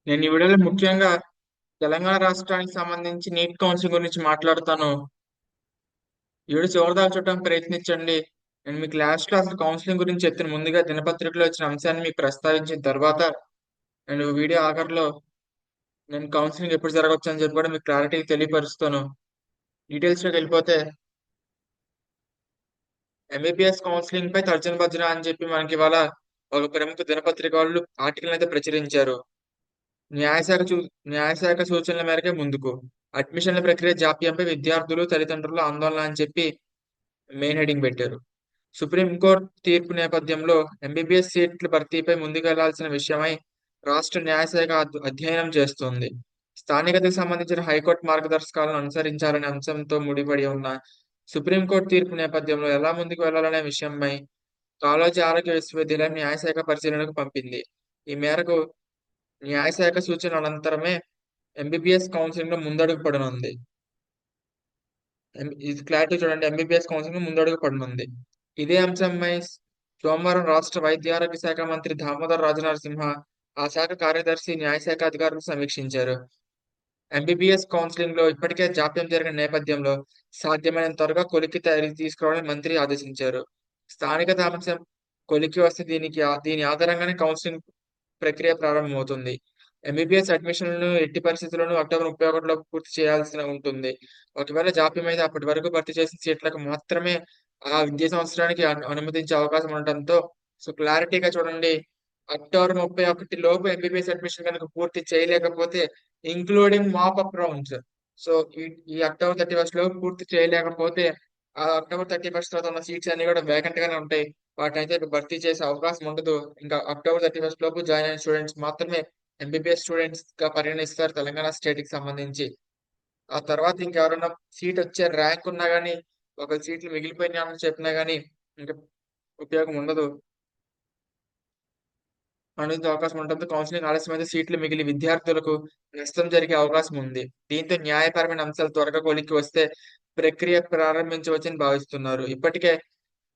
నేను ఈ వీడియోలో ముఖ్యంగా తెలంగాణ రాష్ట్రానికి సంబంధించి నీట్ కౌన్సిలింగ్ గురించి మాట్లాడుతాను. ఈ వీడియో చివరిదాకా చూడటానికి ప్రయత్నించండి. నేను మీకు లాస్ట్ క్లాస్ కౌన్సిలింగ్ గురించి చెప్తాను. ముందుగా దినపత్రికలో వచ్చిన అంశాన్ని మీకు ప్రస్తావించిన తర్వాత నేను వీడియో ఆఖరిలో నేను కౌన్సిలింగ్ ఎప్పుడు జరగవచ్చు అని చెప్పి కూడా మీకు క్లారిటీ తెలియపరుస్తాను. డీటెయిల్స్ లోకి వెళ్ళిపోతే ఎంబీబీఎస్ కౌన్సిలింగ్ పై తర్జన భర్జన అని చెప్పి మనకి ఇవాళ ఒక ప్రముఖ దినపత్రిక వాళ్ళు ఆర్టికల్ అయితే ప్రచురించారు. న్యాయశాఖ చూ న్యాయశాఖ సూచనల మేరకే ముందుకు అడ్మిషన్ల ప్రక్రియ జాప్యంపై విద్యార్థులు తల్లిదండ్రులు ఆందోళన అని చెప్పి మెయిన్ హెడింగ్ పెట్టారు. సుప్రీంకోర్టు తీర్పు నేపథ్యంలో ఎంబీబీఎస్ సీట్ల భర్తీపై ముందుకెళ్లాల్సిన విషయమై రాష్ట్ర న్యాయశాఖ అధ్యయనం చేస్తోంది. స్థానికతకు సంబంధించిన హైకోర్టు మార్గదర్శకాలను అనుసరించాలనే అంశంతో ముడిపడి ఉన్న సుప్రీంకోర్టు తీర్పు నేపథ్యంలో ఎలా ముందుకు వెళ్లాలనే విషయమై కాళోజీ ఆరోగ్య విశ్వవిద్యాలయం న్యాయశాఖ పరిశీలనకు పంపింది. ఈ మేరకు న్యాయశాఖ సూచన అనంతరమే ఎంబీబీఎస్ కౌన్సిలింగ్ లో ముందడుగు పడనుంది. ఇది క్లారిటీ చూడండి. ఎంబీబీఎస్ కౌన్సిలింగ్ ముందడుగు పడనుంది. ఇదే అంశంపై సోమవారం రాష్ట్ర వైద్య ఆరోగ్య శాఖ మంత్రి దామోదర్ రాజనరసింహ ఆ శాఖ కార్యదర్శి న్యాయశాఖ అధికారులు సమీక్షించారు. ఎంబీబీఎస్ కౌన్సిలింగ్ లో ఇప్పటికే జాప్యం జరిగిన నేపథ్యంలో సాధ్యమైనంత త్వరగా కొలిక్కి తీసుకురావాలని మంత్రి ఆదేశించారు. స్థానికత అంశం కొలిక్కి వస్తే దీని ఆధారంగానే కౌన్సిలింగ్ ప్రక్రియ ప్రారంభమవుతుంది. ఎంబీబీఎస్ అడ్మిషన్లను ఎట్టి పరిస్థితుల్లోనూ అక్టోబర్ 31 లోపు పూర్తి చేయాల్సి ఉంటుంది. ఒకవేళ జాప్యం అయితే అప్పటి వరకు భర్తీ చేసిన సీట్లకు మాత్రమే ఆ విద్యా సంవత్సరానికి అనుమతించే అవకాశం ఉండటంతో క్లారిటీగా చూడండి. అక్టోబర్ 31 లోపు ఎంబీబీఎస్ అడ్మిషన్ కనుక పూర్తి చేయలేకపోతే including mop up rounds, so ఈ ఈ అక్టోబర్ 31 లోపు పూర్తి చేయలేకపోతే ఆ అక్టోబర్ 31 తర్వాత ఉన్న సీట్స్ అన్ని కూడా వేకెంట్ గానే ఉంటాయి. వాటిని అయితే భర్తీ చేసే అవకాశం ఉండదు. ఇంకా అక్టోబర్ 31 లోపు జాయిన్ అయిన స్టూడెంట్స్ మాత్రమే ఎంబీబీఎస్ స్టూడెంట్స్ గా పరిగణిస్తారు తెలంగాణ స్టేట్ కి సంబంధించి. ఆ తర్వాత ఇంకెవరైనా సీట్ వచ్చే ర్యాంక్ ఉన్నా గానీ, ఒక సీట్లు మిగిలిపోయినాయని చెప్పినా గానీ ఇంకా ఉపయోగం ఉండదు అనేది అవకాశం ఉండడంతో కౌన్సిలింగ్ ఆలస్యమైతే సీట్లు మిగిలి విద్యార్థులకు నష్టం జరిగే అవకాశం ఉంది. దీంతో న్యాయపరమైన అంశాలు త్వరగా కొలిక్కి వస్తే ప్రక్రియ ప్రారంభించవచ్చని భావిస్తున్నారు. ఇప్పటికే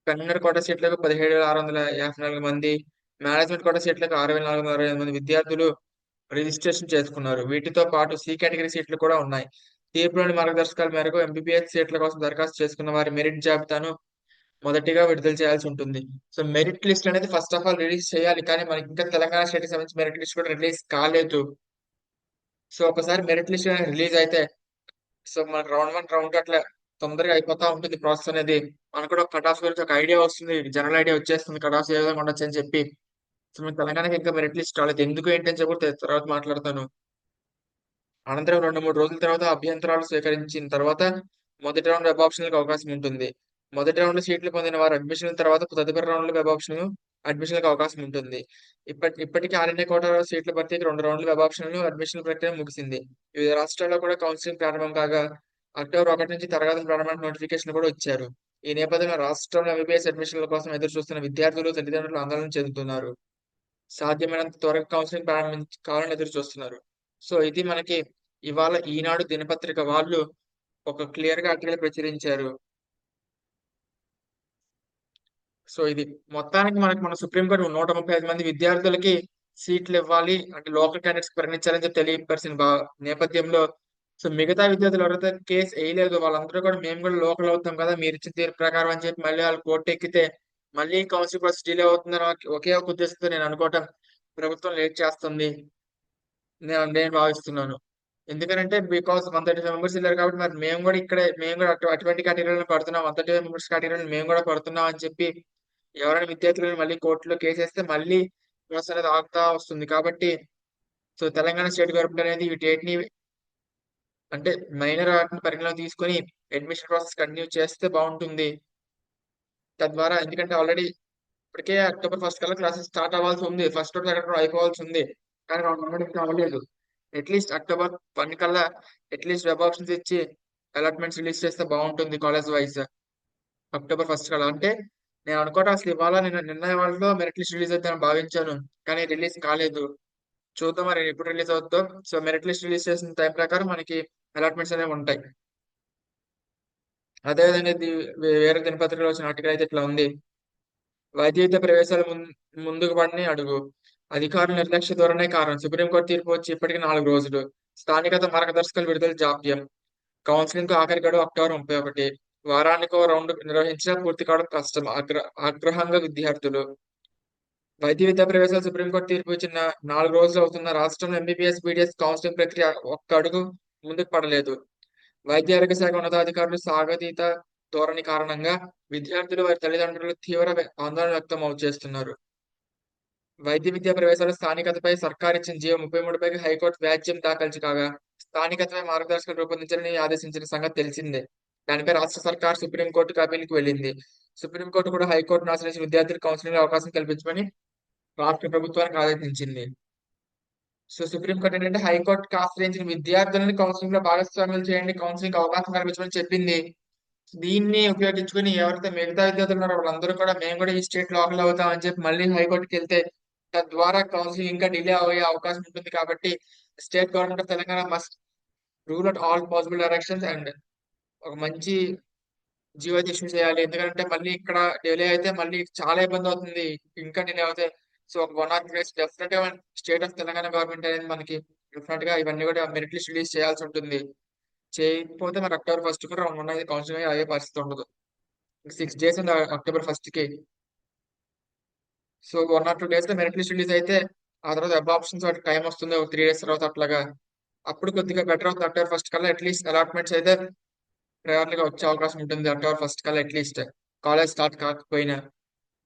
కన్వీనర్ కోటా సీట్లకు 17,654 మంది, మేనేజ్మెంట్ కోటా సీట్లకు 6,425 మంది విద్యార్థులు రిజిస్ట్రేషన్ చేసుకున్నారు. వీటితో పాటు సి కేటగిరీ సీట్లు కూడా ఉన్నాయి. తీర్పులోని మార్గదర్శకాల మేరకు ఎంబీబీఎస్ సీట్ల కోసం దరఖాస్తు చేసుకున్న వారి మెరిట్ జాబితాను మొదటిగా విడుదల చేయాల్సి ఉంటుంది. సో మెరిట్ లిస్ట్ అనేది ఫస్ట్ ఆఫ్ ఆల్ రిలీజ్ చేయాలి. కానీ మనకి ఇంకా తెలంగాణ స్టేట్ కి సంబంధించి మెరిట్ లిస్ట్ కూడా రిలీజ్ కాలేదు. సో ఒకసారి మెరిట్ లిస్ట్ రిలీజ్ అయితే సో మనకి రౌండ్ 1 రౌండ్ 2 అట్లా తొందరగా అయిపోతా ఉంటుంది ప్రాసెస్ అనేది. మనకు కూడా కట్ ఆఫ్ గురించి ఒక ఐడియా వస్తుంది. జనరల్ ఐడియా వచ్చేస్తుంది కట్ ఆఫ్ ఏ విధంగా ఉండొచ్చు అని చెప్పి. సో మన తెలంగాణకి ఇంకా మెరిట్ లిస్ట్ రాలేదు. ఎందుకు ఏంటి అని చెప్పి కూడా తర్వాత మాట్లాడతాను. అనంతరం 2-3 రోజుల తర్వాత అభ్యంతరాలు స్వీకరించిన తర్వాత మొదటి రౌండ్ వెబ్ ఆప్షన్లకు అవకాశం ఉంటుంది. మొదటి రౌండ్ సీట్లు పొందిన వారు అడ్మిషన్ తర్వాత తదుపరి రౌండ్ వెబ్ ఆప్షన్ అడ్మిషన్లకు అవకాశం ఉంటుంది. ఇప్పటికీ ఆల్ ఇండియా కోటా సీట్ల భర్తీకి 2 రౌండ్ల వెబ్ ఆప్షన్లు అడ్మిషన్ ప్రక్రియ ముగిసింది. వివిధ రాష్ట్రాల్లో కూడా కౌన్సిలింగ్ ప్రారంభం కాగా అక్టోబర్ 1 నుంచి తరగతులు ప్రారంభానికి నోటిఫికేషన్ కూడా ఇచ్చారు. ఈ నేపథ్యంలో రాష్ట్రంలో ఎంబీబీఎస్ అడ్మిషన్ల కోసం ఎదురు చూస్తున్న విద్యార్థులు తల్లిదండ్రులు ఆందోళన చెందుతున్నారు. సాధ్యమైనంత త్వరగా కౌన్సిలింగ్ కావాలని ఎదురు చూస్తున్నారు. సో ఇది మనకి ఇవాళ ఈనాడు దినపత్రిక వాళ్ళు ఒక క్లియర్ గా ఆర్టికల్ ప్రచురించారు. సో ఇది మొత్తానికి మన సుప్రీంకోర్టు 135 మంది విద్యార్థులకి సీట్లు ఇవ్వాలి అంటే లోకల్ క్యాండిడేట్స్ పరిగణించాలని చెప్పి తెలియపరిచిన నేపథ్యంలో సో మిగతా విద్యార్థులు ఎవరైతే కేసు వేయలేదు వాళ్ళందరూ కూడా మేము కూడా లోకల్ అవుతాం కదా మీరు ఇచ్చిన తీర్పు ప్రకారం అని చెప్పి మళ్ళీ వాళ్ళు కోర్టు ఎక్కితే మళ్ళీ కౌన్సిల్ ప్రాసెస్ డిలే అవుతుందని ఒకే ఒక ఉద్దేశంతో నేను అనుకోవటం ప్రభుత్వం లేట్ చేస్తుంది నేను భావిస్తున్నాను. ఎందుకంటే బికాస్ 135 మెంబర్స్ వెళ్ళారు కాబట్టి మరి మేము కూడా అటువంటి కేటగిరీలో పడుతున్నాం, 135 మెంబర్స్ కేటగిరీలో మేము కూడా పడుతున్నాం అని చెప్పి ఎవరైనా విద్యార్థులను మళ్ళీ కోర్టులో కేసేస్తే మళ్ళీ ప్రాసెస్ అనేది ఆగుతా వస్తుంది. కాబట్టి సో తెలంగాణ స్టేట్ గవర్నమెంట్ అనేది వీటిని అంటే మైనర్ వాటిని పరిగణలోకి తీసుకొని అడ్మిషన్ ప్రాసెస్ కంటిన్యూ చేస్తే బాగుంటుంది. తద్వారా ఎందుకంటే ఆల్రెడీ ఇప్పటికే అక్టోబర్ 1 కల్లా క్లాసెస్ స్టార్ట్ అవ్వాల్సి ఉంది. ఫస్ట్ రోజు సెకండ్ రోజు అయిపోవాల్సి ఉంది. కానీ గవర్నమెంట్ ఇంకా అవ్వలేదు. అట్లీస్ట్ అక్టోబర్ 1 కల్లా అట్లీస్ట్ వెబ్ ఆప్షన్స్ ఇచ్చి అలాట్మెంట్స్ రిలీజ్ చేస్తే బాగుంటుంది కాలేజ్ వైజ్. అక్టోబర్ 1 కల్లా అంటే నేను అనుకోవటం అసలు ఇవాళ నిన్న వాళ్ళలో మెరిట్ లిస్ట్ రిలీజ్ అవుతుందని భావించాను. కానీ రిలీజ్ కాలేదు. చూద్దాం మరి ఎప్పుడు రిలీజ్ అవుతుందో. సో మెరిట్ లిస్ట్ రిలీజ్ చేసిన టైం ప్రకారం మనకి అలాట్మెంట్స్ అనేవి ఉంటాయి. అదేవిధంగా వేరే దినపత్రికలో వచ్చిన ఆర్టికల్ అయితే ఇట్లా ఉంది. వైద్య విద్య ప్రవేశాలు ముందుకు పడని అడుగు అధికారుల నిర్లక్ష్య ధోరణే కారణం. సుప్రీంకోర్టు తీర్పు వచ్చి ఇప్పటికి 4 రోజులు. స్థానికత మార్గదర్శకాలు విడుదల జాప్యం. కౌన్సిలింగ్‌కు ఆఖరి గడువు అక్టోబర్ 31. వారానికో రౌండ్ నిర్వహించినా పూర్తి కావడం కష్టం. ఆగ్రహంగా విద్యార్థులు. వైద్య విద్యా ప్రవేశాలు సుప్రీంకోర్టు తీర్పు ఇచ్చిన 4 రోజులు అవుతున్నా రాష్ట్రంలో ఎంబీబీఎస్, బీడీఎస్ కౌన్సిలింగ్ ప్రక్రియ ఒక్క అడుగు ముందుకు పడలేదు. వైద్య ఆరోగ్య శాఖ ఉన్నతాధికారులు సాగతీత ధోరణి కారణంగా విద్యార్థులు, వారి తల్లిదండ్రులు తీవ్ర ఆందోళన వ్యక్తం చేస్తున్నారు. వైద్య విద్యా ప్రవేశాల స్థానికతపై సర్కారిచ్చిన జీవో 33పై హైకోర్టు వ్యాజ్యం దాఖలు కాగా, స్థానికతపై మార్గదర్శకాలు రూపొందించాలని ఆదేశించిన సంగతి తెలిసిందే. దానిపై రాష్ట్ర సర్కార్ సుప్రీంకోర్టుకు అప్పీలుకు వెళ్ళింది. సుప్రీంకోర్టు కూడా హైకోర్టును ఆశ్రయించి విద్యార్థులకు కౌన్సిలింగ్ అవకాశం కల్పించమని రాష్ట్ర ప్రభుత్వానికి ఆదేశించింది. సో సుప్రీంకోర్టు ఏంటంటే హైకోర్టుకి ఆశ్రయించిన విద్యార్థులని కౌన్సిలింగ్ లో భాగస్వామ్యులు చేయండి, కౌన్సిలింగ్ అవకాశం కల్పించమని చెప్పింది. దీన్ని ఉపయోగించుకుని ఎవరైతే మిగతా విద్యార్థులు ఉన్నారో వాళ్ళందరూ కూడా మేము కూడా ఈ స్టేట్ లోకల్ అవుతాం అని చెప్పి మళ్ళీ హైకోర్టుకి వెళ్తే తద్వారా కౌన్సిలింగ్ ఇంకా డిలే అయ్యే అవకాశం ఉంటుంది. కాబట్టి state government of Telangana must rule out all possible directions and ఒక మంచి జీవో ఇష్యూ చేయాలి. ఎందుకంటే మళ్ళీ ఇక్కడ డిలే అయితే మళ్ళీ చాలా ఇబ్బంది అవుతుంది. ఇంకా డిలే అవుతే సో ఒక 1 or 2 days డెఫినెట్ గా స్టేట్ ఆఫ్ తెలంగాణ గవర్నమెంట్ అనేది మనకి డెఫినెట్ గా ఇవన్నీ కూడా మెరిట్ లిస్ట్ రిలీజ్ చేయాల్సి ఉంటుంది. చేయకపోతే మరి అక్టోబర్ 1 కూడా ఉన్నది కౌన్సిలింగ్ అయ్యే పరిస్థితి ఉండదు. 6 days ఉంది అక్టోబర్ 1 కి. సో 1 or 2 days లో మెరిట్ లిస్ట్ రిలీజ్ అయితే ఆ తర్వాత వెబ్ ఆప్షన్స్ వాటికి టైం వస్తుంది. ఒక 3 days తర్వాత అట్లాగా అప్పుడు కొద్దిగా బెటర్ అవుతుంది. అక్టోబర్ 1 కల్లా అట్లీస్ట్ అలాట్మెంట్స్ అయితే ప్రయారిటీగా వచ్చే అవకాశం ఉంటుంది. అక్టోబర్ 1 కల్లా అట్లీస్ట్ కాలేజ్ స్టార్ట్ కాకపోయినా.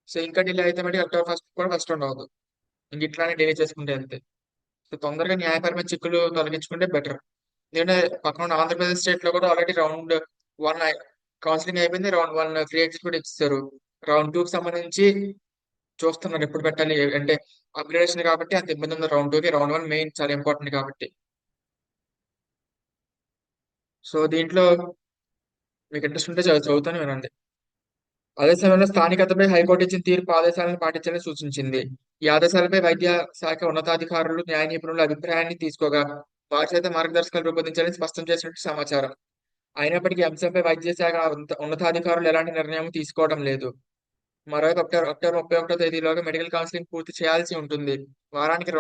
సో ఇంకా డిలే అయితే మళ్ళీ అక్టోబర్ 1 కూడా ఫస్ట్ ఉండవద్దు. ఇంక ఇట్లానే డిలే చేసుకుంటే వెళ్తే సో తొందరగా న్యాయపరమైన చిక్కులు తొలగించుకుంటే బెటర్. ఎందుకంటే పక్కన ఉన్న ఆంధ్రప్రదేశ్ స్టేట్ లో కూడా ఆల్రెడీ రౌండ్ 1 కౌన్సిలింగ్ అయిపోయింది. రౌండ్ 1 ఫ్రీ ఎగ్జిట్ కూడా ఇచ్చారు. రౌండ్ 2 కి సంబంధించి చూస్తున్నారు ఎప్పుడు పెట్టాలి అంటే అప్గ్రేడేషన్ కాబట్టి అంత ఇబ్బంది ఉంది. రౌండ్ 2 కి రౌండ్ 1 మెయిన్ చాలా ఇంపార్టెంట్ కాబట్టి. సో దీంట్లో మీకు ఇంట్రెస్ట్ ఉంటే చదువుతాను వినండి. అదే సమయంలో స్థానికతపై హైకోర్టు ఇచ్చిన తీర్పు ఆదేశాలను పాటించాలని సూచించింది. ఈ ఆదేశాలపై వైద్య శాఖ ఉన్నతాధికారులు, న్యాయ నిపుణుల అభిప్రాయాన్ని తీసుకోగా వారి చేత మార్గదర్శకాలు రూపొందించాలని స్పష్టం చేసినట్టు సమాచారం. అయినప్పటికీ ఈ అంశంపై వైద్య శాఖ ఉన్నతాధికారులు ఎలాంటి నిర్ణయం తీసుకోవడం లేదు. మరోవైపు అక్టోబర్ 31వ తేదీలోగా మెడికల్ కౌన్సిలింగ్ పూర్తి చేయాల్సి ఉంటుంది. వారానికి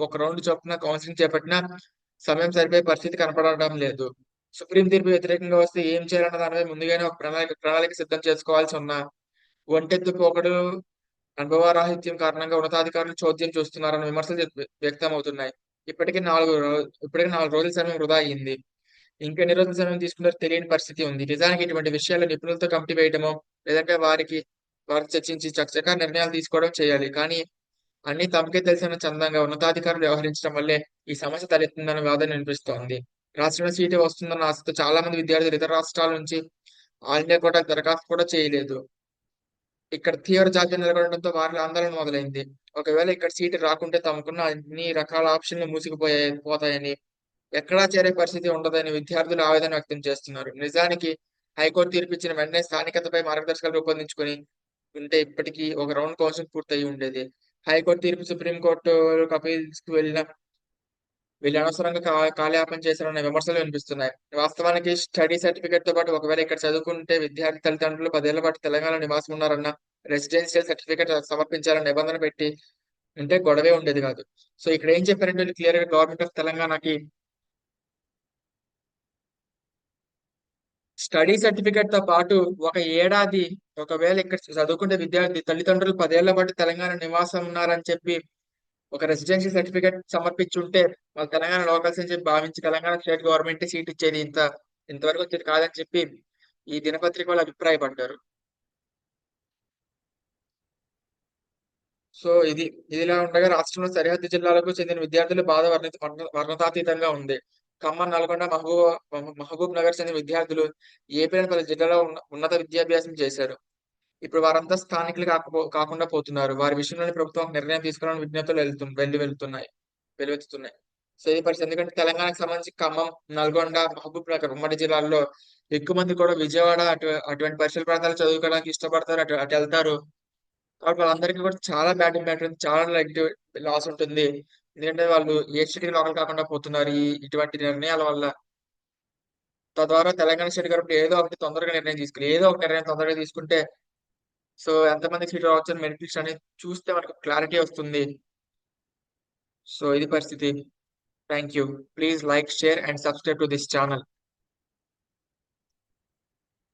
ఒక రౌండ్ చొప్పున కౌన్సిలింగ్ చేపట్టినా సమయం సరిపోయే పరిస్థితి కనపడడం లేదు. సుప్రీం తీర్పు వ్యతిరేకంగా వస్తే ఏం చేయాలన్న దానిపై ముందుగానే ఒక ప్రణాళిక సిద్ధం చేసుకోవాల్సి ఉన్న ఒంటెత్తు పోకడు, అనుభవరాహిత్యం కారణంగా ఉన్నతాధికారులు చోద్యం చూస్తున్నారన్న విమర్శలు వ్యక్తమవుతున్నాయి. ఇప్పటికే 4 రోజుల సమయం వృధా అయింది. ఇంకెన్ని రోజుల సమయం తీసుకుంటారో తెలియని పరిస్థితి ఉంది. నిజానికి ఇటువంటి విషయాల్లో నిపుణులతో కమిటీ వేయడమో, లేదంటే వారికి చర్చించి చకచకా నిర్ణయాలు తీసుకోవడం చేయాలి. కానీ అన్ని తమకే తెలిసిన చందంగా ఉన్నతాధికారులు వ్యవహరించడం వల్లే ఈ సమస్య తలెత్తిందన్న వాదన వినిపిస్తోంది. రాష్ట్రంలో సీటు వస్తుందన్న ఆశతో చాలా మంది విద్యార్థులు ఇతర రాష్ట్రాల నుంచి ఆల్ ఇండియా కోటాకు దరఖాస్తు కూడా చేయలేదు. ఇక్కడ తీవ్ర జాప్యం నెలకొనడంతో వారిలో ఆందోళన మొదలైంది. ఒకవేళ ఇక్కడ సీటు రాకుంటే తమకున్న అన్ని రకాల ఆప్షన్లు పోతాయని, ఎక్కడా చేరే పరిస్థితి ఉండదని విద్యార్థులు ఆవేదన వ్యక్తం చేస్తున్నారు. నిజానికి హైకోర్టు తీర్పిచ్చిన వెంటనే స్థానికతపై మార్గదర్శకాలు రూపొందించుకొని ఉంటే ఇప్పటికీ ఒక రౌండ్ కౌన్సిలింగ్ పూర్తయి ఉండేది. హైకోర్టు తీర్పు సుప్రీంకోర్టు అపీల్స్ కు వీళ్ళు అనవసరంగా కాలయాపన చేశారన్న విమర్శలు వినిపిస్తున్నాయి. వాస్తవానికి స్టడీ సర్టిఫికేట్ తో పాటు ఒకవేళ ఇక్కడ చదువుకుంటే విద్యార్థి తల్లిదండ్రులు 10 ఏళ్ల పాటు తెలంగాణలో నివాసం ఉన్నారన్న రెసిడెన్షియల్ సర్టిఫికేట్ సమర్పించాలని నిబంధన పెట్టి ఉంటే గొడవే ఉండేది కాదు. సో ఇక్కడ ఏం చెప్పారంటే క్లియర్ గా గవర్నమెంట్ ఆఫ్ తెలంగాణకి స్టడీ సర్టిఫికేట్ తో పాటు ఒక ఏడాది ఒకవేళ ఇక్కడ చదువుకుంటే విద్యార్థి తల్లిదండ్రులు 10 ఏళ్ల పాటు తెలంగాణ నివాసం ఉన్నారని చెప్పి ఒక రెసిడెన్షియల్ సర్టిఫికేట్ సమర్పించుంటే వాళ్ళు తెలంగాణ లోకల్స్ అని చెప్పి భావించి తెలంగాణ స్టేట్ గవర్నమెంట్ సీట్ ఇచ్చేది. ఇంతవరకు వచ్చేది కాదని చెప్పి ఈ దినపత్రిక వాళ్ళు అభిప్రాయపడ్డారు. సో ఇదిలా ఉండగా రాష్ట్రంలో సరిహద్దు జిల్లాలకు చెందిన విద్యార్థుల బాధ వర్ణతాతీతంగా ఉంది. ఖమ్మం, నల్గొండ, మహబూబ్ నగర్ చెందిన విద్యార్థులు ఏపీలోని పలు జిల్లాలో ఉన్నత విద్యాభ్యాసం చేశారు. ఇప్పుడు వారంతా స్థానికులు కాకుండా పోతున్నారు. వారి విషయంలోని ప్రభుత్వం నిర్ణయం తీసుకోవాలని విజ్ఞప్తులు వెల్లువెత్తుతున్నాయి. సో ఈ పరిస్థితి ఎందుకంటే తెలంగాణకు సంబంధించి ఖమ్మం, నల్గొండ, మహబూబ్ నగర్ ఉమ్మడి జిల్లాల్లో ఎక్కువ మంది కూడా విజయవాడ అటువంటి పరిసర ప్రాంతాలు చదువుకోవడానికి ఇష్టపడతారు. అటు వెళ్తారు. కాబట్టి వాళ్ళందరికీ కూడా చాలా బ్యాడ్ ఇంపాక్ట్ ఉంది. చాలా నెగిటివ్ లాస్ ఉంటుంది. ఎందుకంటే వాళ్ళు ఏ స్టేట్ లోకల్ కాకుండా పోతున్నారు ఇటువంటి నిర్ణయాల వల్ల. తద్వారా తెలంగాణ స్టేట్ గవర్నమెంట్ ఏదో ఒక నిర్ణయం తొందరగా తీసుకుంటే సో ఎంతమందికి సీట్ రావచ్చు అని మెరిట్ లిస్ట్ అనేది చూస్తే మనకు క్లారిటీ వస్తుంది. సో ఇది పరిస్థితి. Thank you. Please like, share and subscribe to this channel.